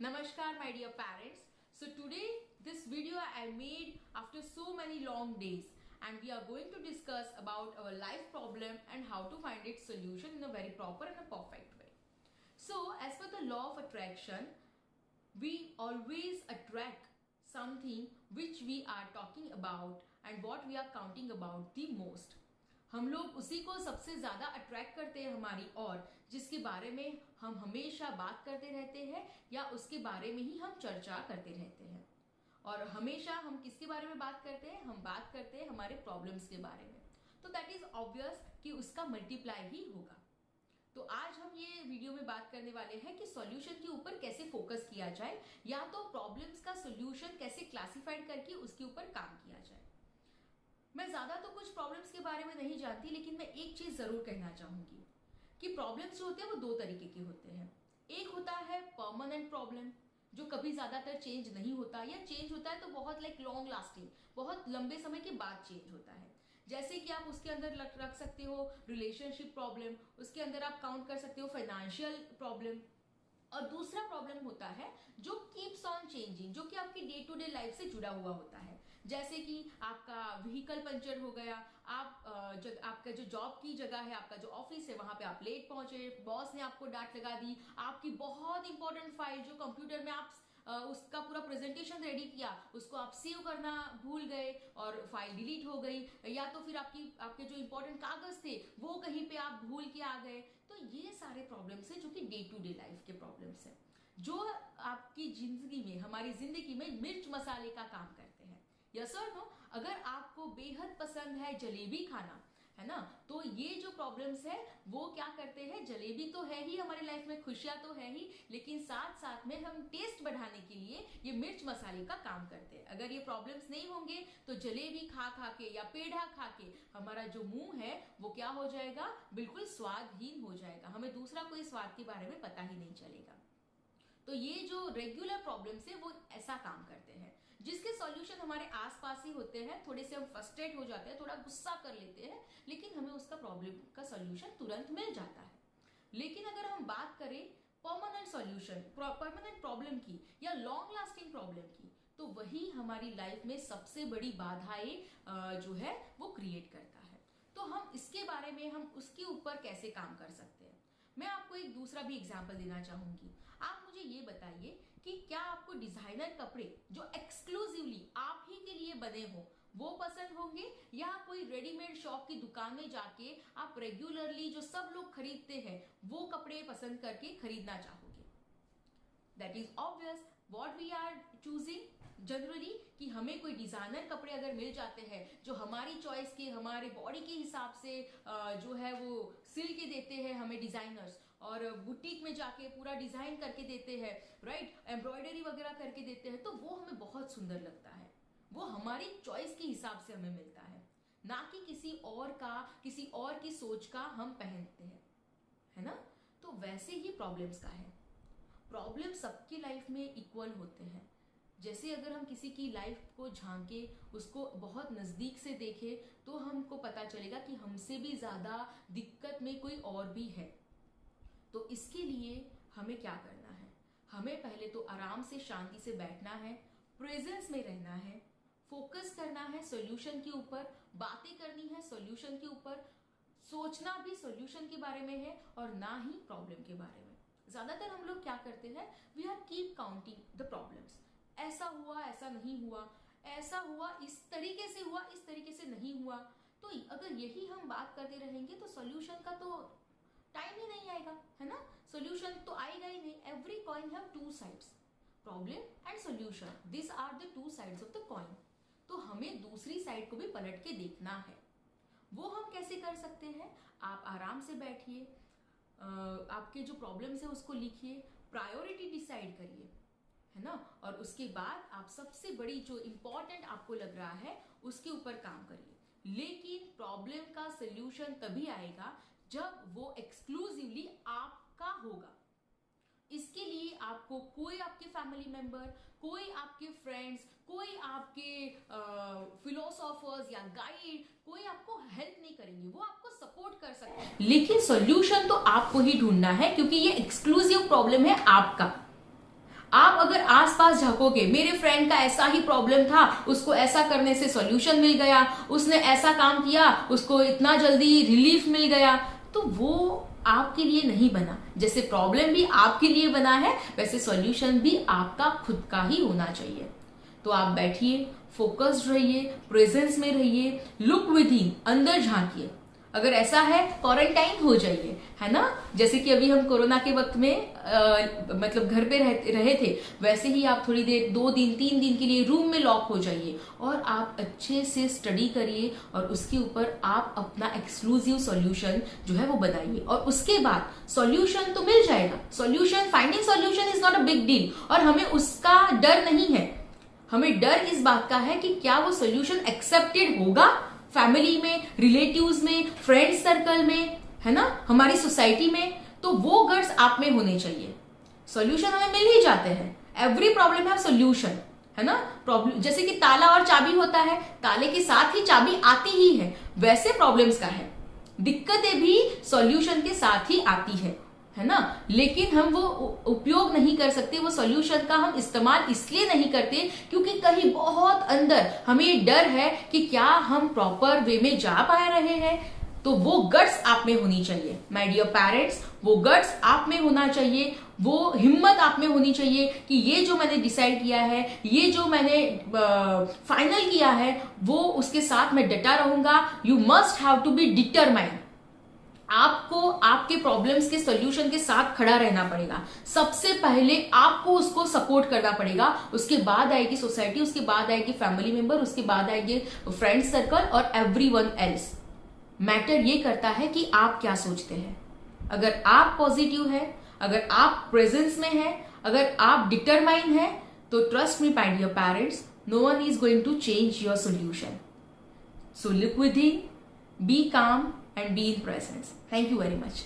Namaskar my dear parents. So today this video I made after so many long days and we are going to discuss about our life problem and how to find its solution in a very proper and a perfect way. So as per the law of attraction, we always attract something which we are talking about and what we are counting about the most. हम लोग उसी को सबसे ज़्यादा attract करते हैं हमारी ओर, जिसके बारे में हम हमेशा बात करते रहते हैं या उसके बारे में ही हम चर्चा करते रहते हैं। और हमेशा हम किसके बारे में बात करते हैं? हम बात करते हैं हमारे प्रॉब्लम्स के बारे में। तो दैट इज ऑब्वियस कि उसका मल्टीप्लाई ही होगा। तो आज हम ये वीडियो में बात करने वाले हैं कि सॉल्यूशन के ऊपर कैसे फोकस किया जाए, या तो प्रॉब्लम्स का सॉल्यूशन कैसे क्लासिफाइड करके उसके ऊपर काम किया जाए। मैं ज्यादा तो कुछ प्रॉब्लम्स के बारे में नहीं जानती, लेकिन मैं एक चीज जरूर कहना चाहूंगी कि प्रॉब्लम्स जो होते हैं वो दो तरीके के होते हैं। एक होता है परमानेंट प्रॉब्लम, जो कभी ज्यादातर चेंज नहीं होता, या चेंज होता है तो बहुत लॉन्ग लास्टिंग, बहुत लंबे समय के बाद चेंज होता है। जैसे कि आप उसके अंदर रख सकते हो रिलेशनशिप प्रॉब्लम, उसके अंदर आप काउंट कर सकते हो फाइनेंशियल प्रॉब्लम। और दूसरा प्रॉब्लम होता है जो कीप्स ऑन चेंजिंग, जो कि आपकी डे टू डे लाइफ से जुड़ा हुआ होता है। जैसे कि आपका व्हीकल पंचर हो गया, आपका जो जॉब की जगह है, आपका जो ऑफिस है, वहां पे आप लेट पहुंचे, बॉस ने आपको डांट लगा दी, आपकी बहुत इंपॉर्टेंट फाइल जो कंप्यूटर में आप उसका पूरा प्रेजेंटेशन रेडी किया, उसको आप सेव करना भूल गए और फाइल डिलीट हो गई, या तो फिर आपके जो इंपॉर्टेंट कागज थे वो कहीं पे आप भूल के आ गए। तो ये सारे प्रॉब्लम्स हैं जो कि डे टू डे लाइफ के प्रॉब्लम्स हैं, जो आपकी जिंदगी में, हमारी जिंदगी में मिर्च मसाले का काम करते हैं। यस और नो? अगर आपको बेहद पसंद है जलेबी खाना, है ना, तो ये जो प्रॉब्लम्स है वो क्या करते हैं, जलेबी तो है ही हमारी लाइफ में, खुशियां तो है ही, लेकिन साथ साथ में हम टेस्ट बढ़ाने के लिए ये मिर्च मसाले का काम करते हैं। अगर ये प्रॉब्लम्स नहीं होंगे तो जलेबी खा खा के या पेढ़ा खा के हमारा जो मुंह है वो क्या हो जाएगा, बिल्कुल स्वादहीन हो जाएगा, हमें दूसरा कोई स्वाद के बारे में पता ही नहीं चलेगा। तो ये जो रेगुलर प्रॉब्लम्स है वो ऐसा काम करते हैं, जिसके सॉल्यूशन हमारे आसपास ही होते हैं। थोड़े से हम फ्रस्ट्रेट हो जाते हैं, थोड़ा गुस्सा कर लेते हैं, लेकिन हमें उसका प्रॉब्लम का सॉल्यूशन तुरंत मिल जाता है। लेकिन अगर हम बात करें परमानेंट सॉल्यूशन, परमानेंट प्रॉब्लम की या लॉन्ग लास्टिंग प्रॉब्लम की, तो वही हमारी लाइफ में सबसे बड़ी बाधाएं जो है वो क्रिएट करता है। तो हम इसके बारे में, हम उसके ऊपर कैसे काम कर सकते हैं, मैं आपको एक दूसरा भी एग्जाम्पल देना चाहूंगी। आप मुझे ये बताइए कि क्या आपको डिजाइनर कपड़े जो एक्सक्लूसिवली आप ही के लिए बने हो वो पसंद होंगे, या कोई रेडीमेड शॉप की दुकान में जाके आप रेगुलरली जो सब लोग खरीदते हैं वो कपड़े पसंद करके खरीदना चाहोगे? That is obvious what we are choosing generally, कि हमें कोई डिजाइनर कपड़े अगर मिल जाते हैं जो हमारी चॉइस के, हमारे बॉडी के हिसाब से जो है वो सिल के देते हैं हमें डिजाइनर्स, और बुटीक में जाके पूरा डिजाइन करके देते हैं, राइट, एम्ब्रॉयडरी वगैरह करके देते हैं, तो वो हमें बहुत सुंदर लगता है। वो हमारी चॉइस के हिसाब से हमें मिलता है, ना कि किसी और की सोच का हम पहनते हैं, है ना। तो वैसे ही प्रॉब्लम्स का है, प्रॉब्लम सबकी लाइफ में इक्वल होते हैं। जैसे अगर हम किसी की लाइफ को झांके, उसको बहुत नजदीक से देखें, तो हमको पता चलेगा कि हमसे भी ज्यादा दिक्कत में कोई और भी है। तो इसके लिए हमें क्या करना है? हमें पहले तो आराम से शांति से बैठना है, प्रेजेंस में रहना है, फोकस करना है सॉल्यूशन के ऊपर, बातें करनी है सॉल्यूशन के ऊपर, सोचना भी सॉल्यूशन के बारे में है और ना ही प्रॉब्लम के बारे में। ज्यादातर हम लोग क्या करते हैं, we are keep counting the problems, ऐसा हुआ, ऐसा नहीं हुआ, ऐसा हुआ, इस तरीके से हुआ, इस तरीके से नहीं हुआ। तो अगर यही हम बात करते रहेंगे तो सॉल्यूशन का तो टाइम ही नहीं आएगा, है ना, सॉल्यूशन तो आएगा ही नहीं। Every coin have two sides, problem and solution, this are the two sides of the coin. तो हमें दूसरी साइड को भी पलट के देखना है। वो हम कैसे कर सकते हैं? आप आराम से बैठिए, आपके जो प्रॉब्लम्स है उसको लिखिए, प्रायोरिटी डिसाइड करिए, है ना, और उसके बाद आप सबसे बड़ी जो इंपॉर्टेंट आपको लग रहा है उसके ऊपर काम करिए। लेकिन प्रॉब्लम का सॉल्यूशन तभी आएगा जब वो एक्सक्लूसिवली आपका होगा। इसके लिए आपको कोई आपके फैमिली मेंबर, कोई आपके फ्रेंड्स, कोई आपके फिलोसोफर्स या गाइड, कोई आपको हेल्प नहीं करेंगे, वो आपको सपोर्ट कर सकते हैं, लेकिन सॉल्यूशन तो आपको ही ढूंढना है, क्योंकि ये एक्सक्लूसिव प्रॉब्लम है आपका। आप अगर आसपास झांकोगे, मेरे फ्रेंड का ऐसा ही प्रॉब्लम था, उसको ऐसा करने से सॉल्यूशन मिल गया, उसने ऐसा काम किया, उसको इतना जल्दी रिलीफ मिल गया, तो वो आपके लिए नहीं बना। जैसे प्रॉब्लम भी आपके लिए बना है, वैसे सॉल्यूशन भी आपका खुद का ही होना चाहिए। तो आप बैठिए, फोकस्ड रहिए, प्रेजेंस में रहिए, लुक विद इन, अंदर झांकिए। अगर ऐसा है, क्वारंटाइन हो जाइए, है ना। जैसे कि अभी हम कोरोना के वक्त में मतलब घर पे रहे थे, वैसे ही आप थोड़ी देर, 2 दिन 3 दिन के लिए रूम में लॉक हो जाइए और आप अच्छे से स्टडी करिए और उसके ऊपर आप अपना एक्सक्लूसिव सॉल्यूशन जो है वो बनाइए। और उसके बाद सॉल्यूशन तो मिल जाएगा, solution, finding solution is not a big deal, और हमें उसका डर नहीं है। हमें डर इस बात का है कि क्या वो सॉल्यूशन एक्सेप्टेड होगा फैमिली में, रिलेटिव्स में, फ्रेंड सर्कल में, है ना, हमारी सोसाइटी में। तो वो गट्स आप में होने चाहिए। सॉल्यूशन हमें मिल ही जाते हैं, एवरी प्रॉब्लम हैव सॉल्यूशन, है ना। प्रॉब्लम जैसे कि ताला और चाबी होता है, ताले के साथ ही चाबी आती ही है, वैसे प्रॉब्लम्स का है, दिक्कतें भी सॉल्यूशन के साथ ही आती है ना। लेकिन हम वो उपयोग नहीं कर सकते, वो सॉल्यूशन का हम इस्तेमाल इसलिए नहीं करते क्योंकि कहीं बहुत अंदर हमें ये डर है कि क्या हम प्रॉपर वे में जा पा रहे हैं। तो वो गट्स आप में होनी चाहिए माय डियर पेरेंट्स, वो गट्स आप में होना चाहिए, वो हिम्मत आप में होनी चाहिए कि ये जो मैंने डिसाइड किया है, ये जो मैंने फाइनल किया है, वो उसके साथ मैं डटा रहूंगा। You must have to be determined. आपको आपके प्रॉब्लम्स के सॉल्यूशन के साथ खड़ा रहना पड़ेगा। सबसे पहले आपको उसको सपोर्ट करना पड़ेगा, उसके बाद आएगी सोसाइटी, उसके बाद आएगी फैमिली मेंबर, उसके बाद आएगी फ्रेंड सर्कल और एवरीवन एल्स। मैटर ये करता है कि आप क्या सोचते हैं। अगर आप पॉजिटिव है, अगर आप प्रेजेंस में है, अगर आप डिटरमाइन है, तो trust me my dear parents, no one is going to change your solution. So look within, be calm and be in presence. Thank you very much.